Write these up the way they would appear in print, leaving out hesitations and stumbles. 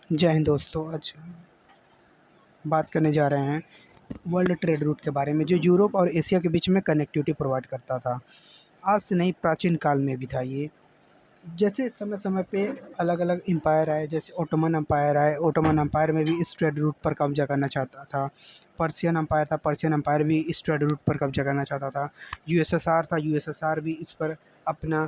जय हिंद दोस्तों। आज बात करने जा रहे हैं वर्ल्ड ट्रेड रूट के बारे में, जो यूरोप और एशिया के बीच में कनेक्टिविटी प्रोवाइड करता था। आज से नहीं, प्राचीन काल में भी था ये। जैसे समय समय पे अलग अलग एम्पायर आए, जैसे ओटोमन एम्पायर आए। ओटोमन एम्पायर में भी इस ट्रेड रूट पर कब्जा करना चाहता था। पर्शियन एम्पायर था, पर्शियन एम्पायर भी इस ट्रेड रूट पर कब्जा करना चाहता था। यूएसएसआर था, यूएसएसआर भी इस पर अपना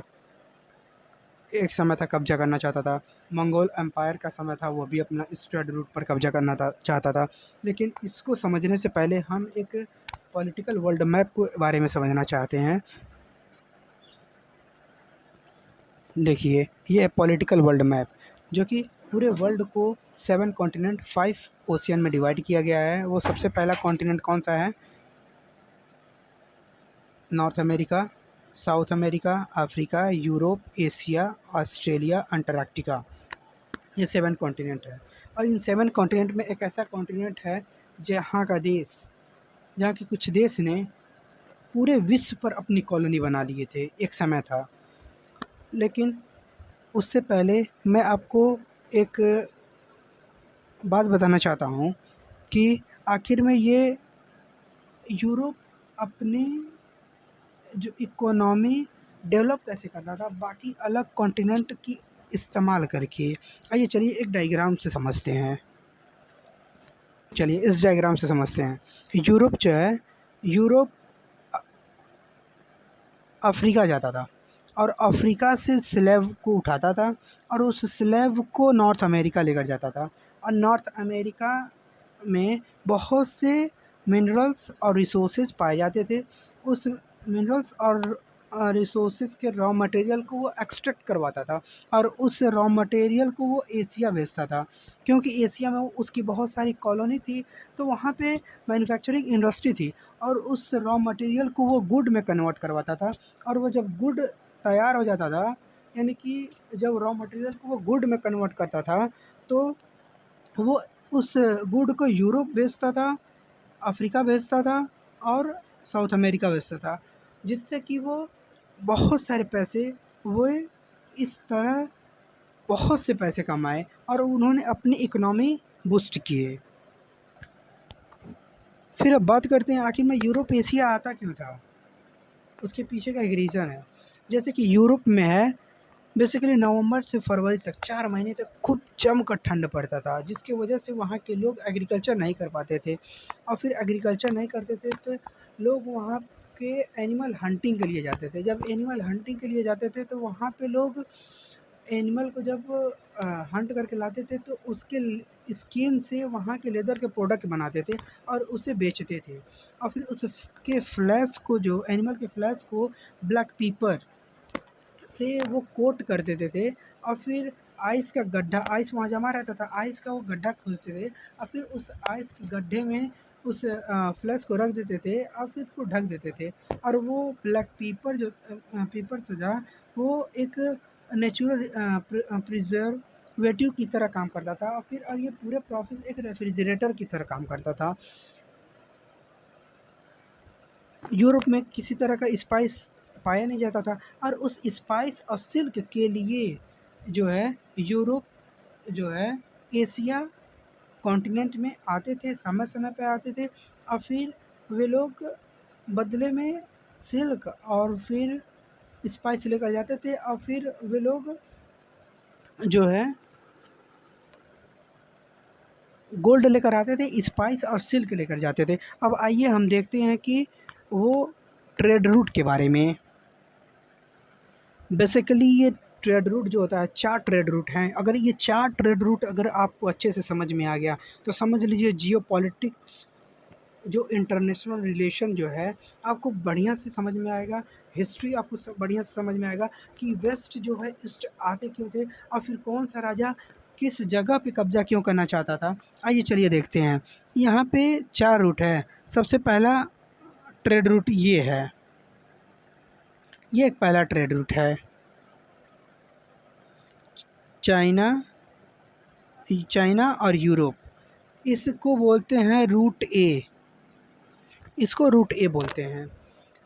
एक समय था कब्जा करना चाहता था। मंगोल एम्पायर का समय था, वो भी अपना इस ट्रेड रूट पर कब्जा करना चाहता था। लेकिन इसको समझने से पहले हम एक पॉलिटिकल वर्ल्ड मैप के बारे में समझना चाहते हैं। देखिए, ये है पॉलिटिकल वर्ल्ड मैप, जो कि पूरे वर्ल्ड को 7 कॉन्टिनेंट 5 ओशियन में डिवाइड किया गया है। वो सबसे पहला कॉन्टिनेंट कौन सा है? North America, south America, Africa, Europe, Asia, Australia, Antarctica. ये 7 कॉन्टिनेंट है। और इन 7 कॉन्टिनेंट में एक ऐसा कॉन्टिनेंट है जहाँ के कुछ देश ने पूरे विश्व पर अपनी कॉलोनी बना लिए थे, एक समय था। लेकिन उससे पहले मैं आपको एक बात बताना चाहता हूँ कि आखिर में ये यूरोप अपनी जो इकोनॉमी डेवलप कैसे करता था बाकी अलग कॉन्टिनेंट की इस्तेमाल करके। आइए चलिए एक डायग्राम से समझते हैं। चलिए इस डायग्राम से समझते हैं। यूरोप जो है, यूरोप अफ्रीका जाता था और अफ्रीका से स्लेव को उठाता था और उस स्लेव को नॉर्थ अमेरिका लेकर जाता था। और नॉर्थ अमेरिका में बहुत से मिनरल्स और रिसोर्सेज पाए जाते थे। उस मिनरल्स और रिसोर्सेज के रॉ मटेरियल को वो एक्सट्रैक्ट करवाता था और उस रॉ मटेरियल को वो एशिया भेजता था, क्योंकि एशिया में उसकी बहुत सारी कॉलोनी थी, तो वहाँ पे मैन्युफैक्चरिंग इंडस्ट्री थी और उस रॉ मटेरियल को वो गुड में कन्वर्ट करवाता था। और वो जब गुड तैयार हो जाता था, यानी कि जब रॉ मटेरियल को वो गुड में कन्वर्ट करता था, तो वो उस गुड को यूरोप भेजता था, अफ्रीका भेजता था और साउथ अमेरिका भेजता था, जिससे कि वो बहुत सारे पैसे, वो इस तरह बहुत से पैसे कमाए और उन्होंने अपनी इकोनॉमी बूस्ट किए। फिर अब बात करते हैं आखिर में यूरोप एशिया आता क्यों था। उसके पीछे का एक रीज़न है। जैसे कि यूरोप में है, बेसिकली नवंबर से फरवरी तक 4 महीने तक खूब जमकर ठंड पड़ता था, जिसकी वजह से वहाँ के लोग एग्रीकल्चर नहीं कर पाते थे। और फिर एग्रीकल्चर नहीं करते थे तो लोग वहाँ के एनिमल हंटिंग के लिए जाते थे। जब एनिमल हंटिंग के लिए जाते थे तो वहाँ पे लोग एनिमल को जब हंट करके लाते थे तो उसके स्किन से वहाँ के लेदर के प्रोडक्ट बनाते थे और उसे बेचते थे। और फिर उसके फ्लैश को, जो एनिमल के फ्लैश को ब्लैक पीपर से वो कोट कर देते थे और फिर आइस का गड्ढा, आइस वहाँ जमा रहता था, आइस का वो गड्ढा खोदते थे और फिर उस आइस के गड्ढे में उस फ्लैश को रख देते थे और फिर उसको ढक देते थे। और वो ब्लैक पीपर जो पीपर तो था, वो एक नेचुरल प्रिजर्वेटिव की तरह काम करता था और फिर ये पूरे प्रोसेस एक रेफ्रिजरेटर की तरह काम करता था। यूरोप में किसी तरह का स्पाइस पाया नहीं जाता था और उस स्पाइस और सिल्क के लिए जो है यूरोप जो है एशिया कॉन्टिनेंट में आते थे, समय समय पे आते थे और फिर वे लोग बदले में सिल्क और फिर स्पाइस लेकर जाते थे और फिर वे लोग जो है गोल्ड लेकर आते थे, स्पाइस और सिल्क लेकर जाते थे। अब आइए हम देखते हैं कि वो ट्रेड रूट के बारे में। बेसिकली ये ट्रेड रूट जो होता है, 4 ट्रेड रूट हैं। अगर ये 4 ट्रेड रूट अगर आपको अच्छे से समझ में आ गया तो समझ लीजिए जियोपॉलिटिक्स, जो इंटरनेशनल रिलेशन जो है, आपको बढ़िया से समझ में आएगा। हिस्ट्री आपको बढ़िया से समझ में आएगा कि वेस्ट जो है ईस्ट आते क्यों थे और फिर कौन सा राजा किस जगह पे कब्जा क्यों करना चाहता था। आइए चलिए देखते हैं। यहाँ पे 4 रूट है। सबसे पहला ट्रेड रूट ये है, ये एक पहला ट्रेड रूट है। चाइना, चाइना और यूरोप, इसको बोलते हैं रूट ए, इसको रूट ए बोलते हैं।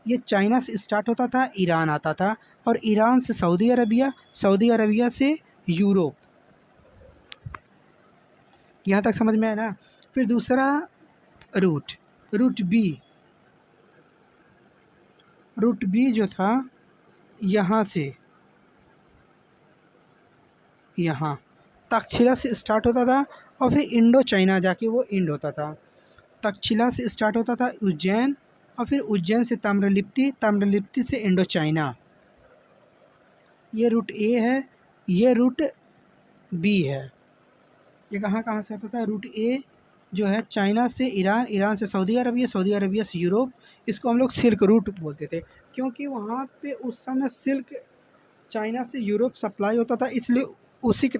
ये चाइना से स्टार्ट होता था, ईरान आता था और ईरान से सऊदी अरबिया, सऊदी अरबिया से यूरोप। यहाँ तक समझ में आया ना। फिर दूसरा रूट, रूट बी जो था यहाँ से यहाँ तक्षशिला से स्टार्ट होता था और फिर इंडो चाइना जाके वो एंड होता था। तक्षशिला से स्टार्ट होता था उज्जैन, और फिर उज्जैन से ताम्रलिप्ति, ताम्रलिप्ति से इंडो चाइना। ये रूट ए है, ये रूट बी है। ये कहाँ कहाँ से होता था? रूट ए जो है चाइना से ईरान, ईरान से सऊदी अरबिया, सऊदी अरबिया से यूरोप। इसको हम लोग सिल्क रूट बोलते थे, क्योंकि वहाँ पे उस समय सिल्क चाइना से यूरोप सप्लाई होता था, इसलिए उसी के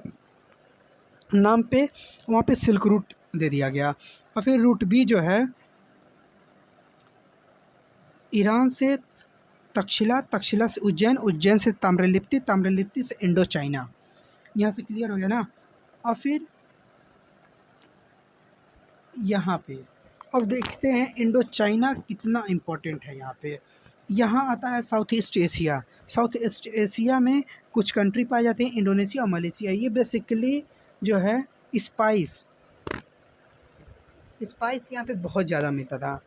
नाम पे वहाँ पे सिल्क रूट दे दिया गया। और फिर रूट बी जो है ईरान से तक्षशिला, तक्षशिला से उज्जैन, उज्जैन से ताम्रलिप्ति, ताम्रलिप्ति से इंडो चाइना। यहाँ से क्लियर हो गया ना। और फिर यहाँ पे अब देखते हैं इंडो चाइना कितना इम्पोर्टेंट है। यहाँ पे यहाँ आता है south east Asia. South east Asia में कुछ कंट्री पाए जाते हैं, इंडोनेशिया और मलेशिया। ये बेसिकली जो है स्पाइस यहाँ पे बहुत ज़्यादा मिलता था।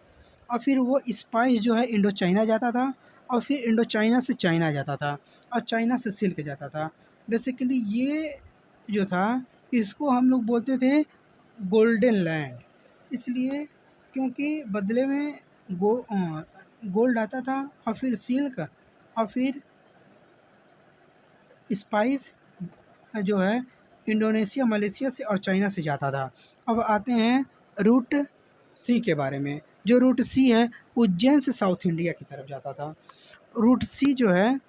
और फिर वो स्पाइस जो है इंडो चाइना जाता था, और फिर इंडो चाइना से चाइना जाता था, और चाइना से सिल्क जाता था। बेसिकली ये जो था इसको हम लोग बोलते थे गोल्डन लैंड, इसलिए क्योंकि बदले में गोल्ड आता था, और फिर सिल्क, और फिर स्पाइस जो है इंडोनेशिया, मलेशिया से और चाइना से जाता था। अब आते हैं रूट सी के बारे में। जो रूट सी है उज्जैन से साउथ इंडिया की तरफ जाता था। रूट सी जो है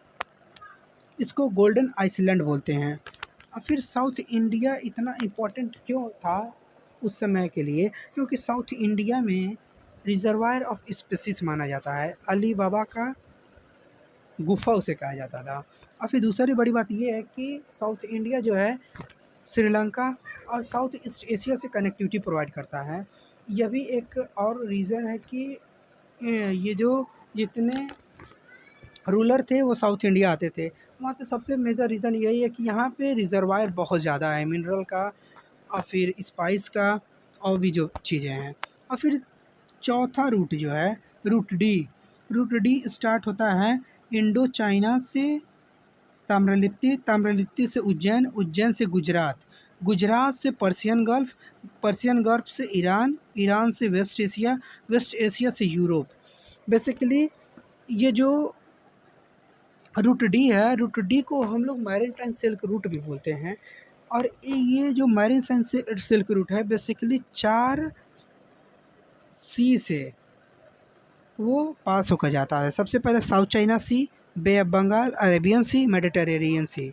इसको गोल्डन आइसलैंड बोलते हैं। और फिर साउथ इंडिया इतना इम्पोर्टेंट क्यों था उस समय के लिए? क्योंकि साउथ इंडिया में रिजर्वायर ऑफ स्पीसीज माना जाता है। अली बाबा का गुफा उसे कहा जाता था। और फिर दूसरी बड़ी बात ये है कि साउथ इंडिया जो है श्रीलंका और साउथ ईस्ट एशिया से कनेक्टिविटी प्रोवाइड करता है। यह भी एक और रीज़न है कि ये जो जितने रूलर थे वो साउथ इंडिया आते थे। वहाँ से सबसे मेजर रीज़न यही है कि यहाँ पे रिजर्वायर बहुत ज़्यादा है मिनरल का, और फिर स्पाइस का, और भी जो चीज़ें हैं। और फिर चौथा रूट जो है रूट डी स्टार्ट होता है इंडो चाइना से ताम्रलिप्ति, ताम्रलिप्ति से उज्जैन, उज्जैन से गुजरात, गुजरात से पर्शियन गल्फ़, पर्शियन गल्फ़ से ईरान, ईरान से वेस्ट एशिया, वेस्ट एशिया से यूरोप। बेसिकली ये जो रूट डी है, रूट डी को हम लोग मैरीटाइम सिल्क रूट भी बोलते हैं। और ये जो मैरीटाइम सिल्क रूट है बेसिकली 4 सी से वो पास होकर जाता है। सबसे पहले South China Sea, Bay of Bengal, Arabian Sea, Mediterranean Sea.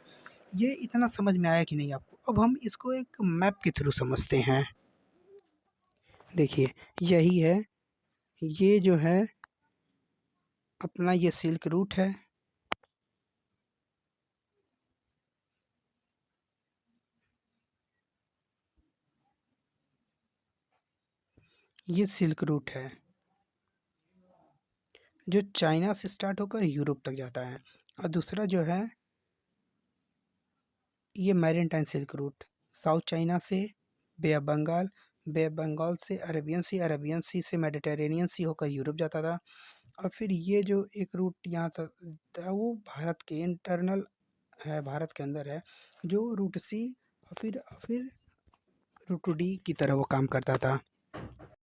ये इतना समझ में आया कि नहीं आपको? अब हम इसको एक मैप के थ्रू समझते हैं। देखिए यही है, ये जो है अपना ये सिल्क रूट है। ये सिल्क रूट है जो चाइना से स्टार्ट होकर यूरोप तक जाता है। और दूसरा जो है ये maritime silk route, South China से Bay of Bengal, Bay of Bengal से अरेबियन सी, अरेबियन सी से मेडिटेरेनियन सी होकर यूरोप जाता था। और फिर ये जो एक रूट यहाँ तक था वो भारत के इंटरनल है, भारत के अंदर है, जो रूट सी और फिर रूट डी की तरह वो काम करता था।